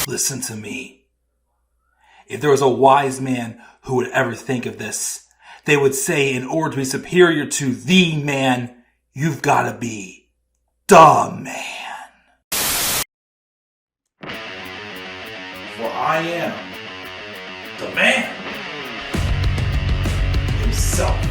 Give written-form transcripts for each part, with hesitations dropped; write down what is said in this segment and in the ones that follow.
Listen to me. If there was a wise man who would ever think of this, they would say in order to be superior to the man, you've got to be the man. For I am the man himself.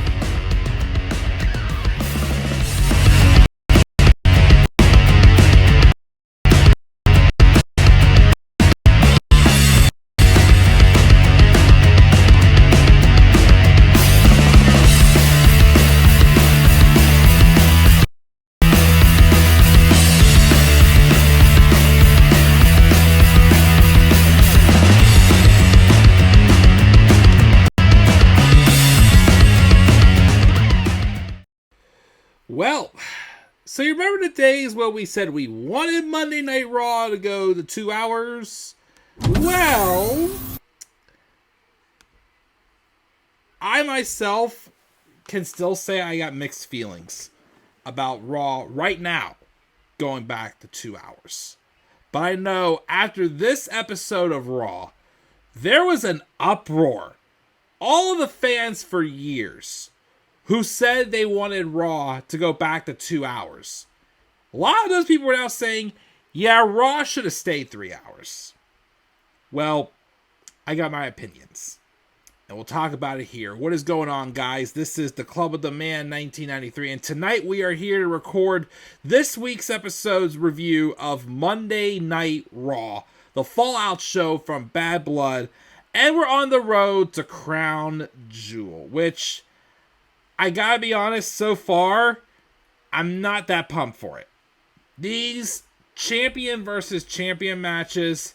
Well, so you remember the days when we said we wanted Monday Night Raw to go to 2 hours? Well, I myself can still say I got mixed feelings about Raw right now going back to 2 hours. But I know after this episode of Raw, there was an uproar. All of the fans for years who said they wanted Raw to go back to 2 hours. A lot of those people were now saying, yeah, Raw should have stayed 3 hours. Well, I got my opinions. And we'll talk about it here. What is going on, guys? This is the Club of the Man 1993. And tonight we are here to record this week's episode's review of Monday Night Raw, the Fallout show from Bad Blood. And we're on the road to Crown Jewel, which, I gotta be honest, so far, I'm not that pumped for it. These champion versus champion matches,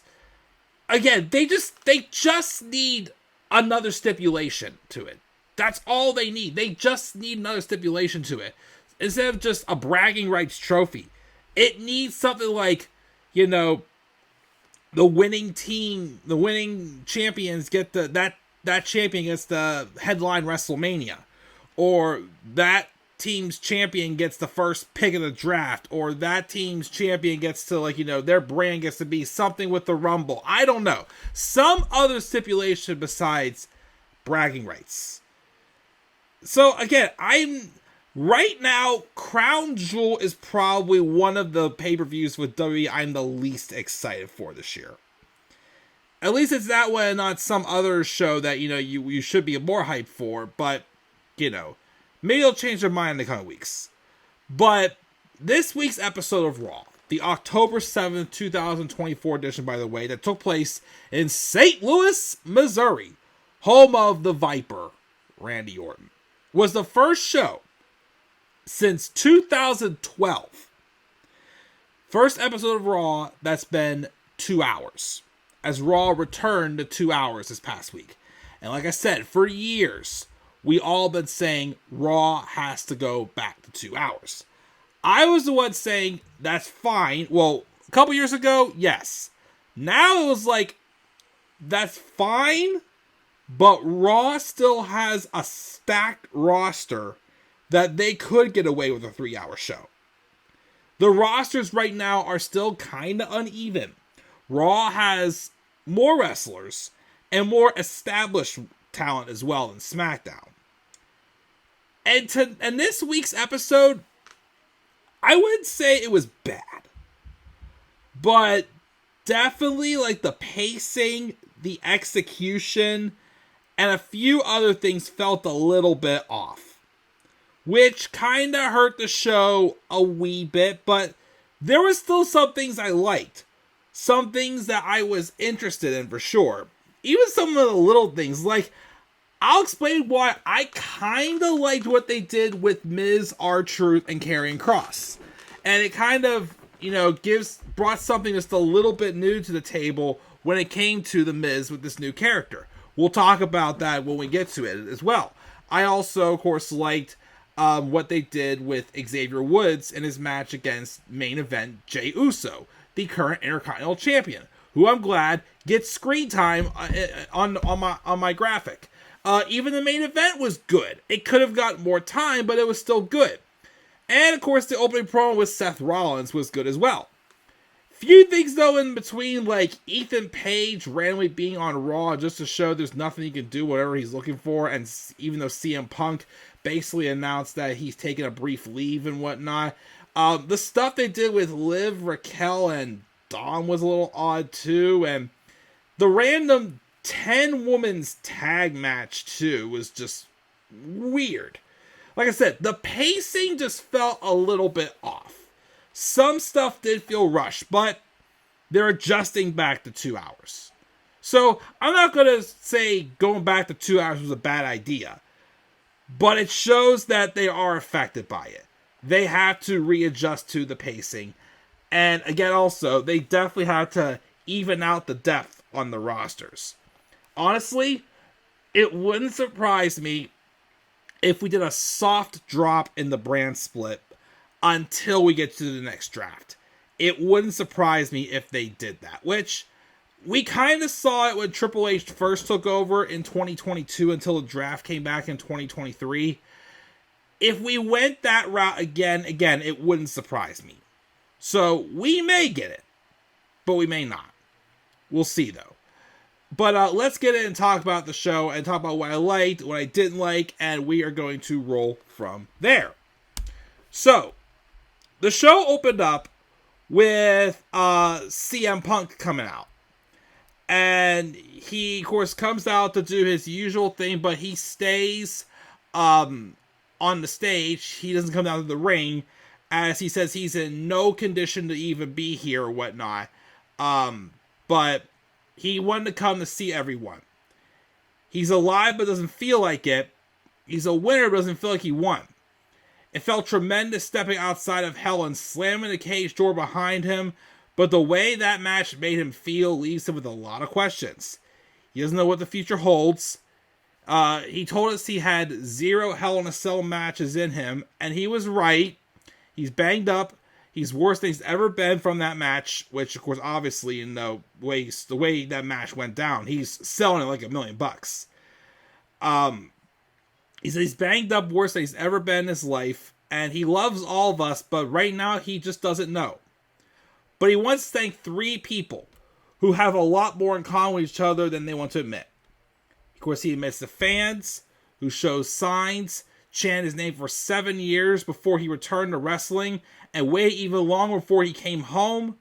again, they just need another stipulation to it. That's all they need. They just need another stipulation to it. Instead of just a bragging rights trophy. It needs something like, the winning team, the winning champions get that champion gets the headline WrestleMania. Or that team's champion gets the first pick of the draft. Or that team's champion gets to, their brand gets to be something with the Rumble. I don't know. Some other stipulation besides bragging rights. So, again, right now, Crown Jewel is probably one of the pay-per-views with WWE I'm the least excited for this year. At least it's that way and not some other show that, you should be more hyped for. But, maybe they'll change their mind in the coming weeks. But this week's episode of Raw, the October 7th, 2024 edition, by the way, that took place in St. Louis, Missouri, home of the Viper, Randy Orton, was the first show since 2012. First episode of Raw that's been 2 hours, as Raw returned to 2 hours this past week. And like I said, for years, we all been saying Raw has to go back to 2 hours. I was the one saying that's fine. Well, a couple years ago, yes. Now it was like, that's fine, but Raw still has a stacked roster that they could get away with a 3 hour show. The rosters right now are still kind of uneven. Raw has more wrestlers and more established talent as well than SmackDown. And this week's episode, I wouldn't say it was bad. But definitely the pacing, the execution, and a few other things felt a little bit off. Which kind of hurt the show a wee bit, but there was still some things I liked. Some things that I was interested in for sure. Even some of the little things, I'll explain why I kind of liked what they did with Miz, R-Truth, and Karrion Kross. And it kind of, brought something just a little bit new to the table when it came to the Miz with this new character. We'll talk about that when we get to it as well. I also, of course, liked what they did with Xavier Woods in his match against main event Jey Uso, the current Intercontinental Champion, who I'm glad gets screen time on my graphic. Even the main event was good. It could have got more time, but it was still good. And, of course, the opening promo with Seth Rollins was good as well. Few things, though, in between, like Ethan Page randomly being on Raw just to show there's nothing he can do, whatever he's looking for, and even though CM Punk basically announced that he's taking a brief leave and whatnot. The stuff they did with Liv, Raquel, and Dawn was a little odd, too, and the random 10-woman's tag match, too, was just weird. Like I said, the pacing just felt a little bit off. Some stuff did feel rushed, but they're adjusting back to 2 hours. So I'm not going to say going back to 2 hours was a bad idea, but it shows that they are affected by it. They have to readjust to the pacing. And again, also, they definitely have to even out the depth on the rosters. Honestly, it wouldn't surprise me if we did a soft drop in the brand split until we get to the next draft. It wouldn't surprise me if they did that, which we kind of saw it when Triple H first took over in 2022 until the draft came back in 2023. If we went that route again, it wouldn't surprise me. So we may get it, but we may not. We'll see, though. But let's get in and talk about the show and talk about what I liked, what I didn't like, and we are going to roll from there. So, the show opened up with CM Punk coming out. And he, of course, comes out to do his usual thing, but he stays on the stage. He doesn't come down to the ring, as he says he's in no condition to even be here or whatnot. But he wanted to come to see everyone. He's alive but doesn't feel like it. He's a winner but doesn't feel like he won. It felt tremendous stepping outside of hell and slamming the cage door behind him, but the way that match made him feel leaves him with a lot of questions. He doesn't know what the future holds. He told us he had 0 Hell in a Cell matches in him, and he was right. He's banged up. He's worse than he's ever been from that match, which, of course, obviously, in the way that match went down, he's selling it like $1 million. He said he's banged up worse than he's ever been in his life, and he loves all of us, but right now he just doesn't know. But he wants to thank 3 people who have a lot more in common with each other than they want to admit. Of course, he admits the fans, who shows signs, chanted his name for 7 years before he returned to wrestling, and waited even longer before he came home.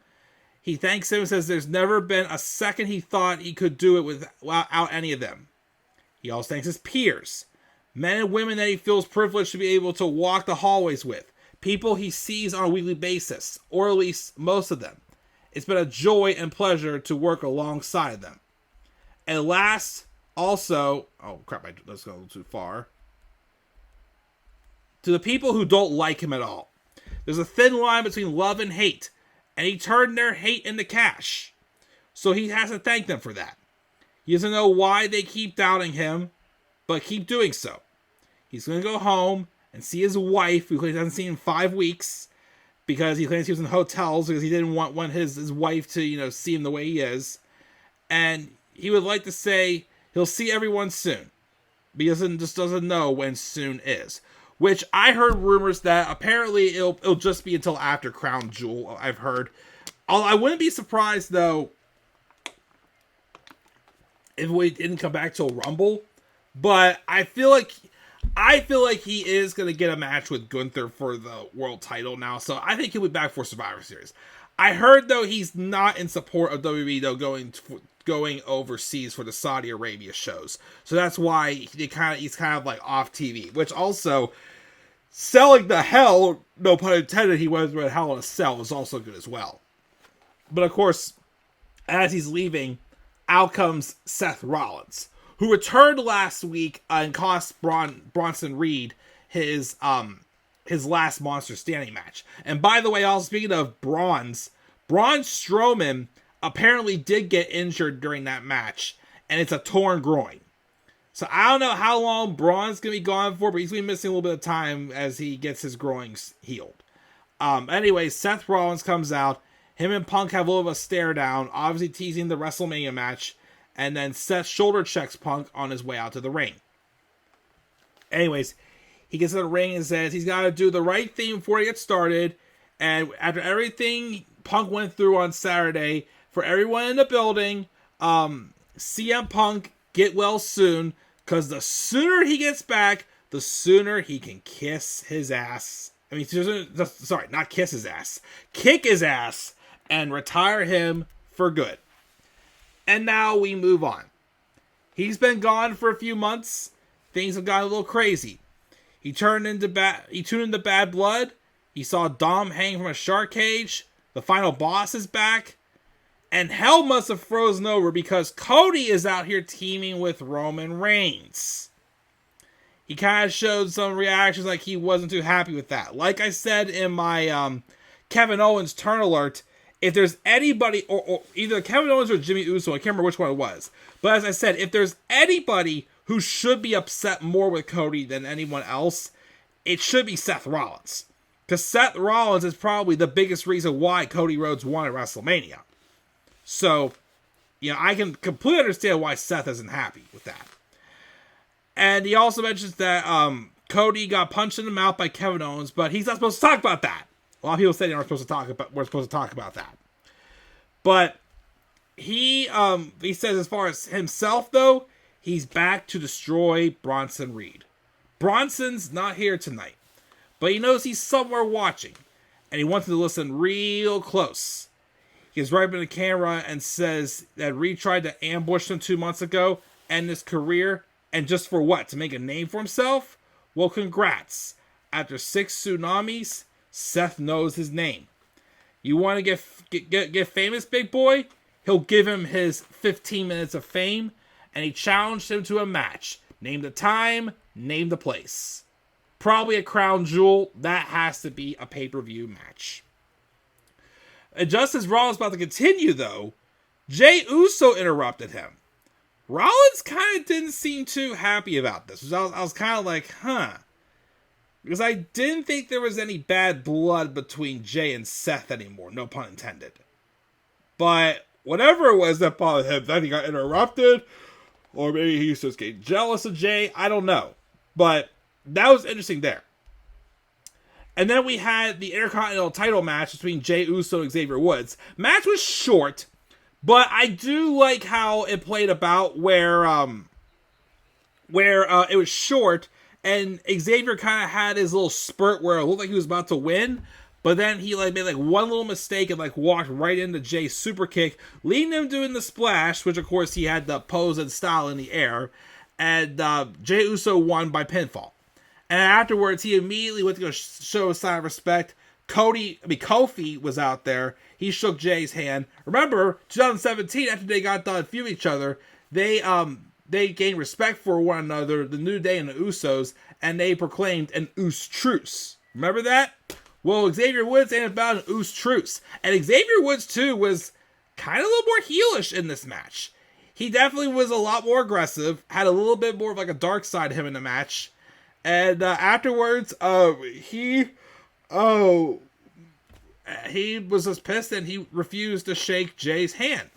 He thanks him and says there's never been a second he thought he could do it without any of them. He also thanks his peers, men and women that he feels privileged to be able to walk the hallways with, people he sees on a weekly basis, or at least most of them. It's been a joy and pleasure to work alongside them. And last, also, oh crap, let's go a little too far. To the people who don't like him at all. There's a thin line between love and hate, and he turned their hate into cash. So he has to thank them for that. He doesn't know why they keep doubting him, but keep doing so. He's going to go home and see his wife, who he hasn't seen in 5 weeks, because he claims he was in hotels because he didn't want his wife to, see him the way he is. And he would like to say he'll see everyone soon. But he doesn't know when soon is. Which I heard rumors that apparently it'll just be until after Crown Jewel, I've heard. I wouldn't be surprised, though, if we didn't come back till Rumble. But I feel like he is going to get a match with Gunther for the world title now. So I think he'll be back for Survivor Series. I heard, though, he's not in support of WWE, though, going overseas for the Saudi Arabia shows. So that's why he's kind of like off TV, which also selling the hell, no pun intended, he was with Hell in a Cell is also good as well. But of course, as he's leaving, out comes Seth Rollins, who returned last week and cost Bronson Reed his last Monster Standing match. And by the way, also speaking of Braun Strowman apparently did get injured during that match, and it's a torn groin. So I don't know how long Braun's going to be gone for, but he's going to be missing a little bit of time as he gets his groins healed. Anyway, Seth Rollins comes out. Him and Punk have a little bit of a stare down, obviously teasing the WrestleMania match, and then Seth shoulder checks Punk on his way out to the ring. Anyways, he gets in the ring and says he's got to do the right thing before he gets started, and after everything Punk went through on Saturday. For everyone in the building, CM Punk, get well soon, because the sooner he gets back, the sooner he can kiss his ass. I mean, sorry, not kiss his ass. Kick his ass and retire him for good. And now we move on. He's been gone for a few months. Things have gotten a little crazy. He tuned into Bad Blood. He saw Dom hang from a shark cage. The final boss is back. And hell must have frozen over because Cody is out here teaming with Roman Reigns. He kind of showed some reactions like he wasn't too happy with that. Like I said in my Kevin Owens turn alert, if there's anybody, or either Kevin Owens or Jimmy Uso, I can't remember which one it was. But as I said, if there's anybody who should be upset more with Cody than anyone else, it should be Seth Rollins. Because Seth Rollins is probably the biggest reason why Cody Rhodes won at WrestleMania. So, I can completely understand why Seth isn't happy with that. And he also mentions that Cody got punched in the mouth by Kevin Owens, but he's not supposed to talk about that. A lot of people say we're supposed to talk about that. But he says as far as himself, though, he's back to destroy Bronson Reed. Bronson's not here tonight, but he knows he's somewhere watching, and he wants to listen real close. He gets right up in the camera and says that Reed tried to ambush him 2 months ago, end his career, and just for what? To make a name for himself? Well, congrats. After 6 tsunamis, Seth knows his name. You want to get famous, big boy? He'll give him his 15 minutes of fame, and he challenged him to a match. Name the time, name the place. Probably a crown jewel. That has to be a pay-per-view match. And just as Raw is about to continue, though, Jey Uso interrupted him. Rollins kind of didn't seem too happy about this. I was kind of like, because I didn't think there was any bad blood between Jey and Seth anymore, no pun intended. But whatever it was that bothered him, then he got interrupted, or maybe he just getting jealous of Jey, I don't know. But that was interesting there. And then we had the Intercontinental title match between Jey Uso and Xavier Woods. Match was short, but I do like how it played about where it was short, and Xavier kind of had his little spurt where it looked like he was about to win, but then he made one little mistake and walked right into Jay's super kick, leading him doing the splash, which of course he had the pose and style in the air, and Jey Uso won by pinfall. And afterwards, he immediately went to go show a sign of respect. Kofi was out there. He shook Jay's hand. Remember, 2017, after they got done feuding each other, they gained respect for one another, the New Day and the Usos, and they proclaimed an Us Truce. Remember that? Well, Xavier Woods ain't about an Us Truce. And Xavier Woods, too, was kind of a little more heelish in this match. He definitely was a lot more aggressive, had a little bit more of a dark side to him in the match. And afterwards, he was just pissed and he refused to shake Jay's hand.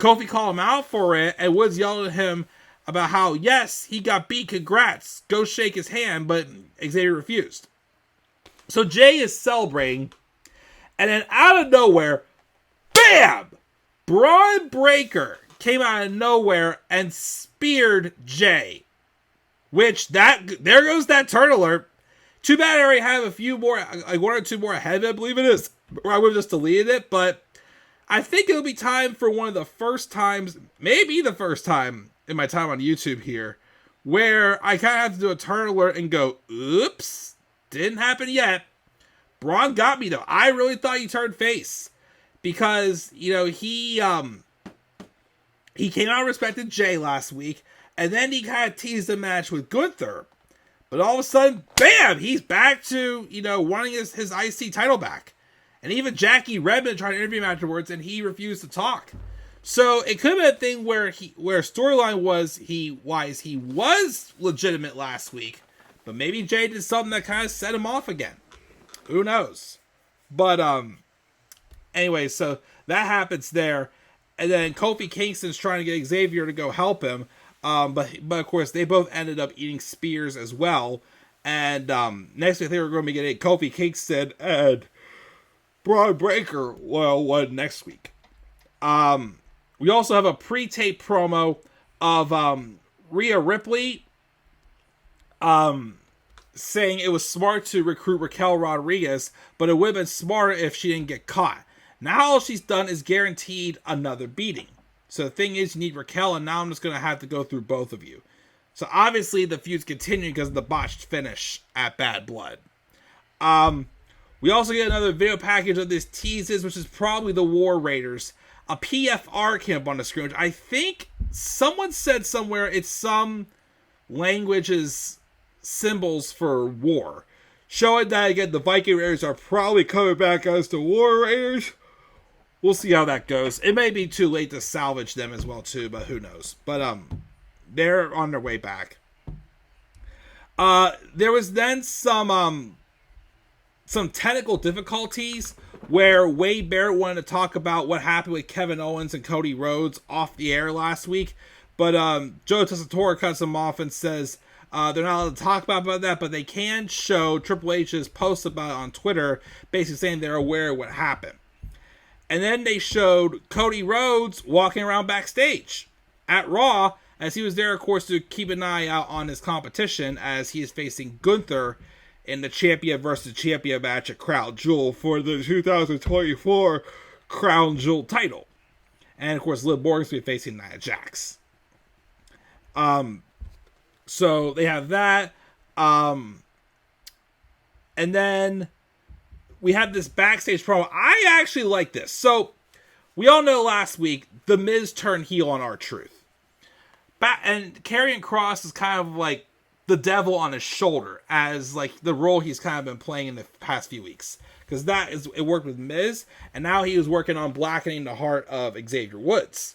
Kofi called him out for it, and Woods yelled at him about how, yes, he got beat, congrats, go shake his hand, but Xavier refused. So Jay is celebrating, and then out of nowhere, bam! Braun Breaker came out of nowhere and speared Jay. There goes that turn alert. Too bad I already have a few more, one or two more ahead, I believe it is, or I would have just deleted it, but I think it'll be time for one of the first times, maybe the first time in my time on YouTube here, where I kind of have to do a turn alert and go, oops, didn't happen yet. Braun got me though. I really thought he turned face because, he came out and respected Jay last week, and then he kind of teased the match with Gunther. But all of a sudden, bam, he's back to, wanting his IC title back. And even Jackie Redmond tried to interview him afterwards, and he refused to talk. So it could have been a thing where storyline was he was legitimate last week, but maybe Jay did something that kind of set him off again. Who knows? But anyway, so that happens there, and then Kofi Kingston's trying to get Xavier to go help him. But of course they both ended up eating spears as well. And next week I think we're going to be getting Kofi Kingston and Braun Breaker will win next week. We also have a pre-tape promo of Rhea Ripley saying it was smart to recruit Raquel Rodriguez, but it would have been smarter if she didn't get caught. Now all she's done is guaranteed another beating. So the thing is, you need Raquel, and now I'm just going to have to go through both of you. So obviously the feud's continuing because of the botched finish at Bad Blood. We also get another video package of this teases, which is probably the War Raiders. A PFR came up on the screen, which I think someone said somewhere it's some language's symbols for war. Showing that, again, the Viking Raiders are probably coming back as the War Raiders. We'll see how that goes. It may be too late to salvage them as well, too, but who knows. But, they're on their way back. There was then some technical difficulties where Wade Barrett wanted to talk about what happened with Kevin Owens and Cody Rhodes off the air last week. But Joe Tessitore cuts them off and says they're not allowed to talk about that, but they can show Triple H's post about it on Twitter, basically saying they're aware of what happened. And then they showed Cody Rhodes walking around backstage at Raw, as he was there, of course, to keep an eye out on his competition as he is facing Gunther in the champion versus champion match at Crown Jewel for the 2024 Crown Jewel title. And, of course, Liv Morgan's going to be facing Nia Jax. So they have that. And then we have this backstage promo. I actually like this. So we all know last week The Miz turned heel on R-Truth. And Karrion Kross is kind of like the devil on his shoulder as like the role he's kind of been playing in the past few weeks. Because it worked with Miz, and now he was working on blackening the heart of Xavier Woods.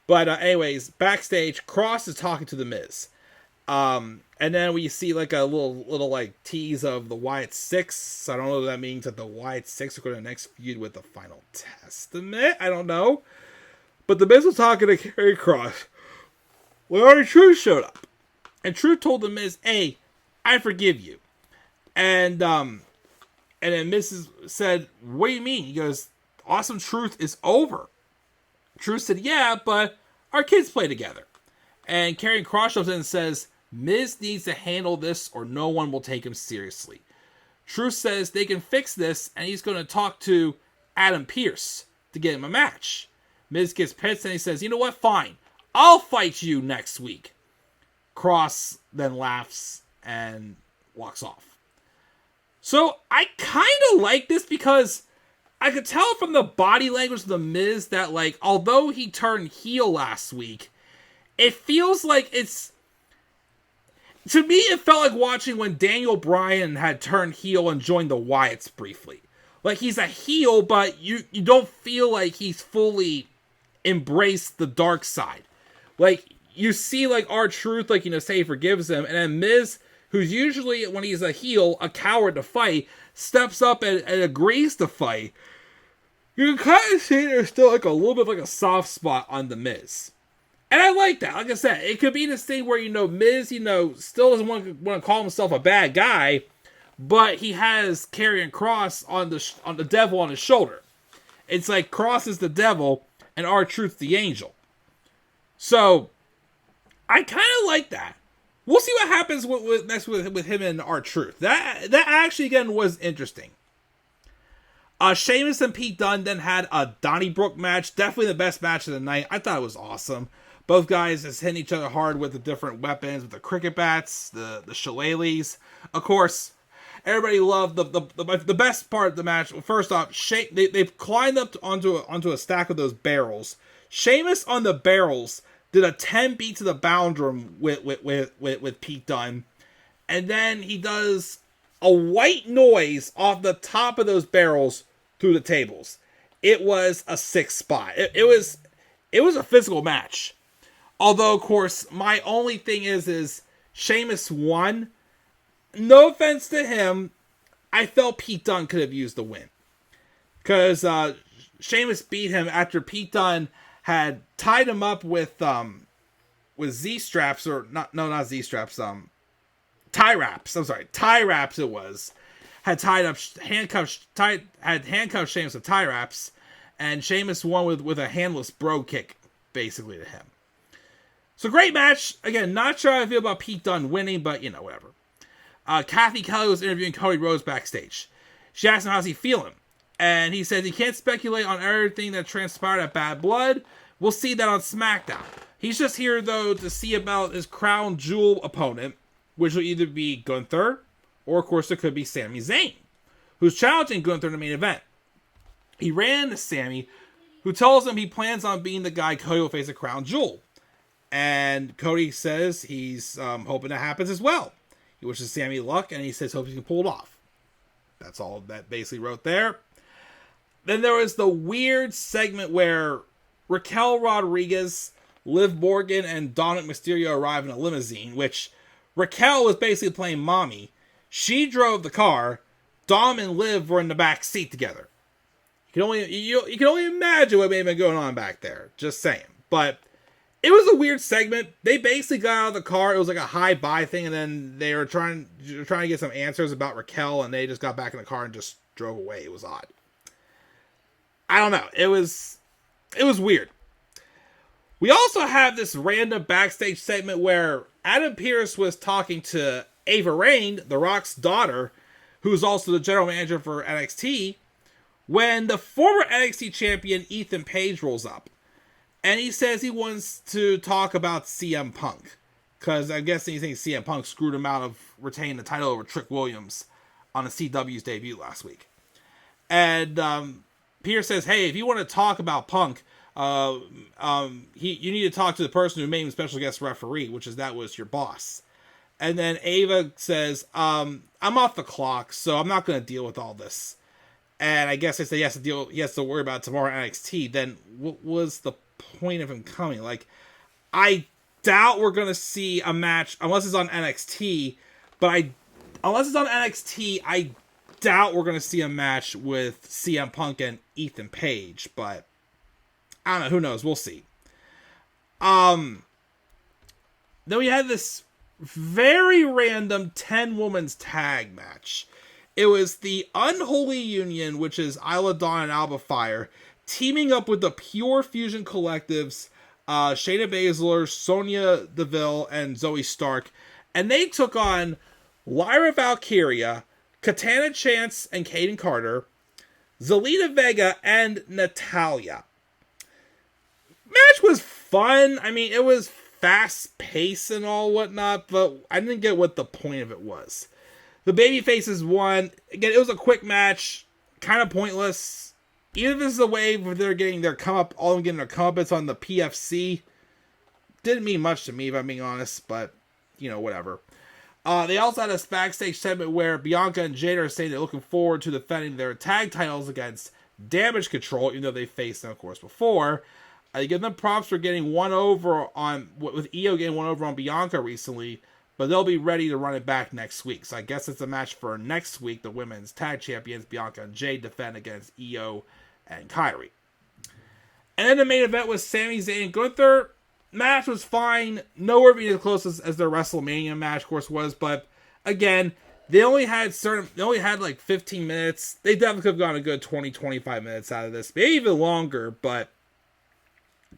But anyways, backstage, Kross is talking to the Miz. And then we see like a little like tease of the Wyatt Six. I don't know what that means, that the Wyatt Six are going to next feud with the Final Testament. I don't know. But the Miz was talking to Karrion Kross when R-Truth showed up. And Truth told the Miz, hey, I forgive you. And then Miz said, what do you mean? He goes, Awesome Truth is over. Truth said, yeah, but our kids play together. And Karrion Kross shows in and says, Miz needs to handle this or no one will take him seriously. Truth says they can fix this, and he's going to talk to Adam Pearce to get him a match. Miz gets pissed and he says, you know what, fine. I'll fight you next week. Kross then laughs and walks off. So I kind of like this because I could tell from the body language of the Miz that, like, although he turned heel last week, it feels like it's... To me, it felt like watching when Daniel Bryan had turned heel and joined the Wyatts briefly. Like, he's a heel, but you don't feel like he's fully embraced the dark side. Like, you see, like, R-Truth, like, say he forgives him, and then Miz, who's usually, when he's a heel, a coward to fight, steps up and agrees to fight. You can kind of see there's still, like, a little bit of, like, a soft spot on the Miz. And I like that. Like I said, it could be this thing where, Miz, still doesn't want to call himself a bad guy, but he has Karrion Kross on the devil on his shoulder. It's like Kross is the devil and R-Truth the angel. So, I kind of like that. We'll see what happens next with him and R-Truth. That actually, again, was interesting. Sheamus and Pete Dunne then had a Donnybrook match. Definitely the best match of the night. I thought it was awesome. Both guys just hitting each other hard with the different weapons, with the cricket bats, the shillelaghs. Of course, everybody loved the best part of the match. First off, they climbed up onto a stack of those barrels. Sheamus on the barrels did a 10 beat to the boundary with Pete Dunne, and then he does a white noise off the top of those barrels through the tables. It was a 6 spot. It was a physical match. Although, of course, my only thing is Sheamus won. No offense to him, I felt Pete Dunne could have used the win. Because Sheamus beat him after Pete Dunne had tied him up with Z-straps, or not Z-straps, tie wraps. I'm sorry, tie wraps it was. had handcuffed Sheamus with tie wraps, and Sheamus won with a handless bro kick, basically, to him. So great match. Again, not sure how I feel about Pete Dunne winning, but whatever. Kathy Kelly was interviewing Cody Rhodes backstage. She asked him how's he feeling, and he said he can't speculate on everything that transpired at Bad Blood. We'll see that on SmackDown. He's just here, though, to see about his crown jewel opponent, which will either be Gunther, or, of course, it could be Sami Zayn, who's challenging Gunther in the main event. He ran into Sami, who tells him he plans on being the guy Cody will face a crown jewel. And Cody says he's hoping that happens as well. He wishes Sami luck, and he says hope he can pull it off. That's all that basically wrote there. Then there was the weird segment where Raquel Rodriguez, Liv Morgan, and Dominik Mysterio arrive in a limousine, which Raquel was basically playing mommy. She drove the car. Dom and Liv were in the back seat together. You can only imagine what may have been going on back there. Just saying. But it was a weird segment. They basically got out of the car. It was like a hi-bye thing, and then they were trying to get some answers about Raquel, and they just got back in the car and just drove away. It was odd. I don't know. It was weird. We also have this random backstage segment where Adam Pearce was talking to Ava Raine, The Rock's daughter, who's also the general manager for NXT, when the former NXT champion Ethan Page rolls up. And he says he wants to talk about CM Punk. Because I'm guessing he thinks CM Punk screwed him out of retaining the title over Trick Williams on the CW's debut last week. And Pearce says, hey, if you want to talk about Punk, you need to talk to the person who made him special guest referee, that was your boss. And then Ava says, I'm off the clock, so I'm not going to deal with all this. And I guess they say he has to worry about it tomorrow at NXT. Then what was the point of him coming? Like, I doubt we're going to see a match unless it's on NXT, unless it's on NXT, I doubt we're going to see a match with CM Punk and Ethan Page, but I don't know, who knows, we'll see. Then we had this very random 10-woman's tag match. It was the Unholy Union, which is Isla Dawn and Alba Fire, teaming up with the Pure Fusion Collectives, Shayna Baszler, Sonya Deville, and Zoe Stark. And they took on Lyra Valkyria, Katana Chance and Kaden Carter, Zelina Vega, and Natalya. Match was fun. I mean, it was fast-paced and all whatnot, but I didn't get what the point of it was. The babyfaces won. Again, it was a quick match, kind of pointless. Even if this is a way where they're getting their comeuppance on the PFC, didn't mean much to me, if I'm being honest, but, whatever. They also had a backstage segment where Bianca and Jade are saying they're looking forward to defending their tag titles against Damage Control, even though they faced them, of course, before. I give them props for getting one over with Io getting one over on Bianca recently, but they'll be ready to run it back next week. So I guess it's a match for next week. The women's tag champions, Bianca and Jade, defend against Io and Kairi. And then the main event was Sami Zayn and Gunther. Match was fine. Nowhere being as close as their WrestleMania match, of course, was. But again, they only had like 15 minutes. They definitely could have gotten a good 20, 25 minutes out of this. Maybe even longer, but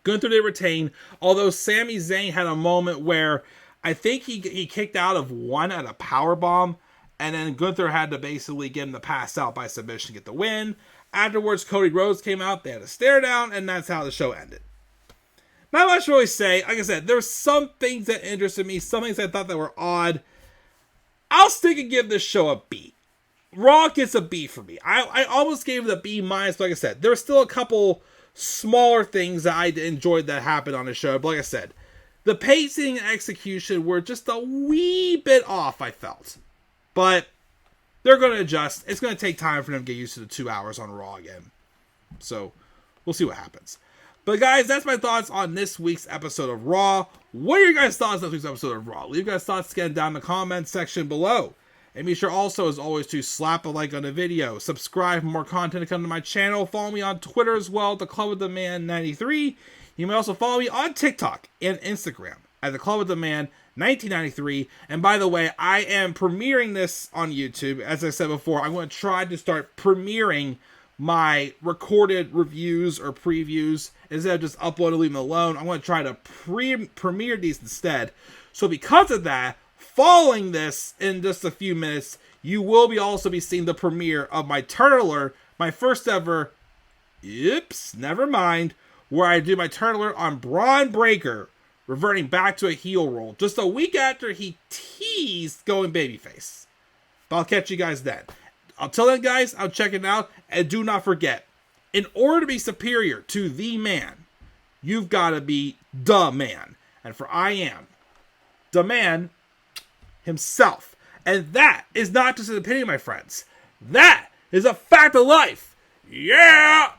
Gunther did retain. Although Sami Zayn had a moment where I think he kicked out of one at a powerbomb, and then Gunther had to basically get him to pass out by submission to get the win. Afterwards, Cody Rhodes came out. They had a stare down, and that's how the show ended. Not much to really say. Like I said, there's some things that interested me, some things I thought that were odd. I'll stick and give this show a B. Raw gets a B for me. I almost gave it a B-, but like I said, there were still a couple smaller things that I enjoyed that happened on the show. But like I said, the pacing and execution were just a wee bit off, I felt. But they're going to adjust. It's going to take time for them to get used to the 2 hours on Raw again. So we'll see what happens. But guys, that's my thoughts on this week's episode of Raw. What are your guys' thoughts on this week's episode of Raw? Leave your guys' thoughts again down in the comments section below. And be sure also, as always, to slap a like on the video. Subscribe for more content to come to my channel. Follow me on Twitter as well, The Club of the Man 93. You may also follow me on TikTok and Instagram at the Club of the Man 1993. And by the way, I am premiering this on YouTube. As I said before, I'm going to try to start premiering my recorded reviews or previews instead of just uploading and leaving them alone. I'm going to try to premiere these instead. So because of that, following this in just a few minutes, you will be also be seeing the premiere of my Turtler, my first ever, never mind, where I do my Turtler on Bron Breakker, reverting back to a heel role, just a week after he teased going babyface. But I'll catch you guys then. Until then, guys, I'll check it out, and do not forget, in order to be superior to the man, you've got to be the man. And for I am the man himself. And that is not just an opinion, my friends. That is a fact of life. Yeah!